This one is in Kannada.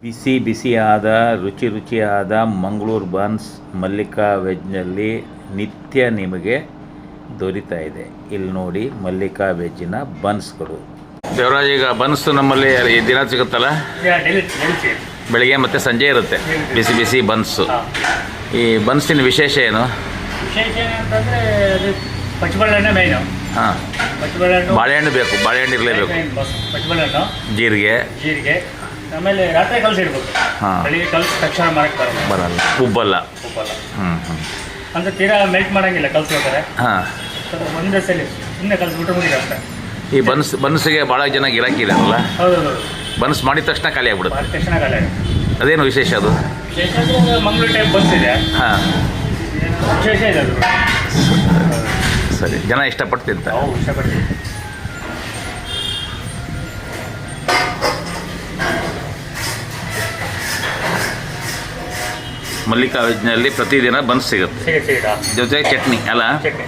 ಬಿಸಿ ಬಿಸಿಯಾದ ರುಚಿ ರುಚಿಯಾದ ಮಂಗಳೂರು ಬನ್ಸ್ ಮಲ್ಲಿಕಾ ವೆಜ್ನಲ್ಲಿ ನಿತ್ಯ ನಿಮಗೆ ದೊರೀತಾ ಇದೆ. ಇಲ್ಲಿ ನೋಡಿ ಮಲ್ಲಿಕಾ ವೆಜ್ಜಿನ ಬನ್ಸ್ಗಳು. ದೇವರಾಜ್, ಈಗ ಬನ್ಸ್ ನಮ್ಮಲ್ಲಿ ದಿನ ಸಿಗುತ್ತಲ್ಲ, ಬೆಳಿಗ್ಗೆ ಮತ್ತು ಸಂಜೆ ಇರುತ್ತೆ ಬಿಸಿ ಬಿಸಿ ಬನ್ಸು. ಈ ಬನ್ಸಿನ ವಿಶೇಷ ಏನು? ವಿಶೇಷ ಏನಂತಂದರೆ ಅದು ಪಚ್ಚಬಾಳೆಹಣ್ಣೆ ಮೇಯ್ನು. ಹಾಂ, ಬಾಳೆಹಣ್ಣು ಬೇಕು, ಬಾಳೆಹಣ್ಣು ಇರಲೇಬೇಕು. ಪಚ್ಚಬಾಳೆಹಣ್ಣು, ಜೀರಿಗೆ, ಆಮೇಲೆ ರಾತ್ರಿ ಕಲಸಿಡ್ಬೇಕು. ಹಾಂ, ಬೆಳಿಗ್ಗೆ ಕಲಸಿ ತಕ್ಷಣ ಮಾಡಕ್ಕೆ ಬರಲ್ಲ, ಉಬ್ಬಲ್ಲ. ಅಂತ ತೀರಾ ಮೆಲ್ಟ್ ಮಾಡೋಂಗಿಲ್ಲ ಕಲಸ್ಬೇಕಾರೆ. ಹಾಂ, ಒಂದೇ ಸಲ ಸುಮ್ಮನೆ ಕಲಸ್ಬಿಟ್ರೆ ಮುಗಿದ ಅಂತ. ಈ ಬನ್ಸಿಗೆ ಭಾಳ ಜನ ಗಿರಾಕಿ ಇರಲ್ಲ. ಹೌದು, ಬನ್ಸ್ ಮಾಡಿದ ತಕ್ಷಣ ಖಾಲಿ ಆಗ್ಬಿಡುತ್ತೆ. ಮಾಡಿದ ತಕ್ಷಣ ಖಾಲಿ ಆಗುತ್ತೆ. ಅದೇನು ವಿಶೇಷ ಅದು? ವಿಶೇಷ ಅಂದರೆ ಮಂಗಳೂರು ಟೈಪ್ ಬನ್ಸಿದೆ. ಹಾಂ, ವಿಶೇಷ ಇದೆ ಅದು. ಸರಿ, ಜನ ಇಷ್ಟಪಟ್ಟು ತಿಂತಾರೆ. ನಾವು ಇಷ್ಟಪಡ್ತೀವಿ. ಮಲ್ಲಿಕಾ ವೆಜ್ನಲ್ಲಿ ಪ್ರತಿದಿನ ಬನ್ಸ್ ಸಿಗುತ್ತೆ, ಸಿಗುತ್ತೆ ಜೊತೆಗೆ ಚಟ್ನಿ ಅಲ್ಲ. ಚಟ್ನಿ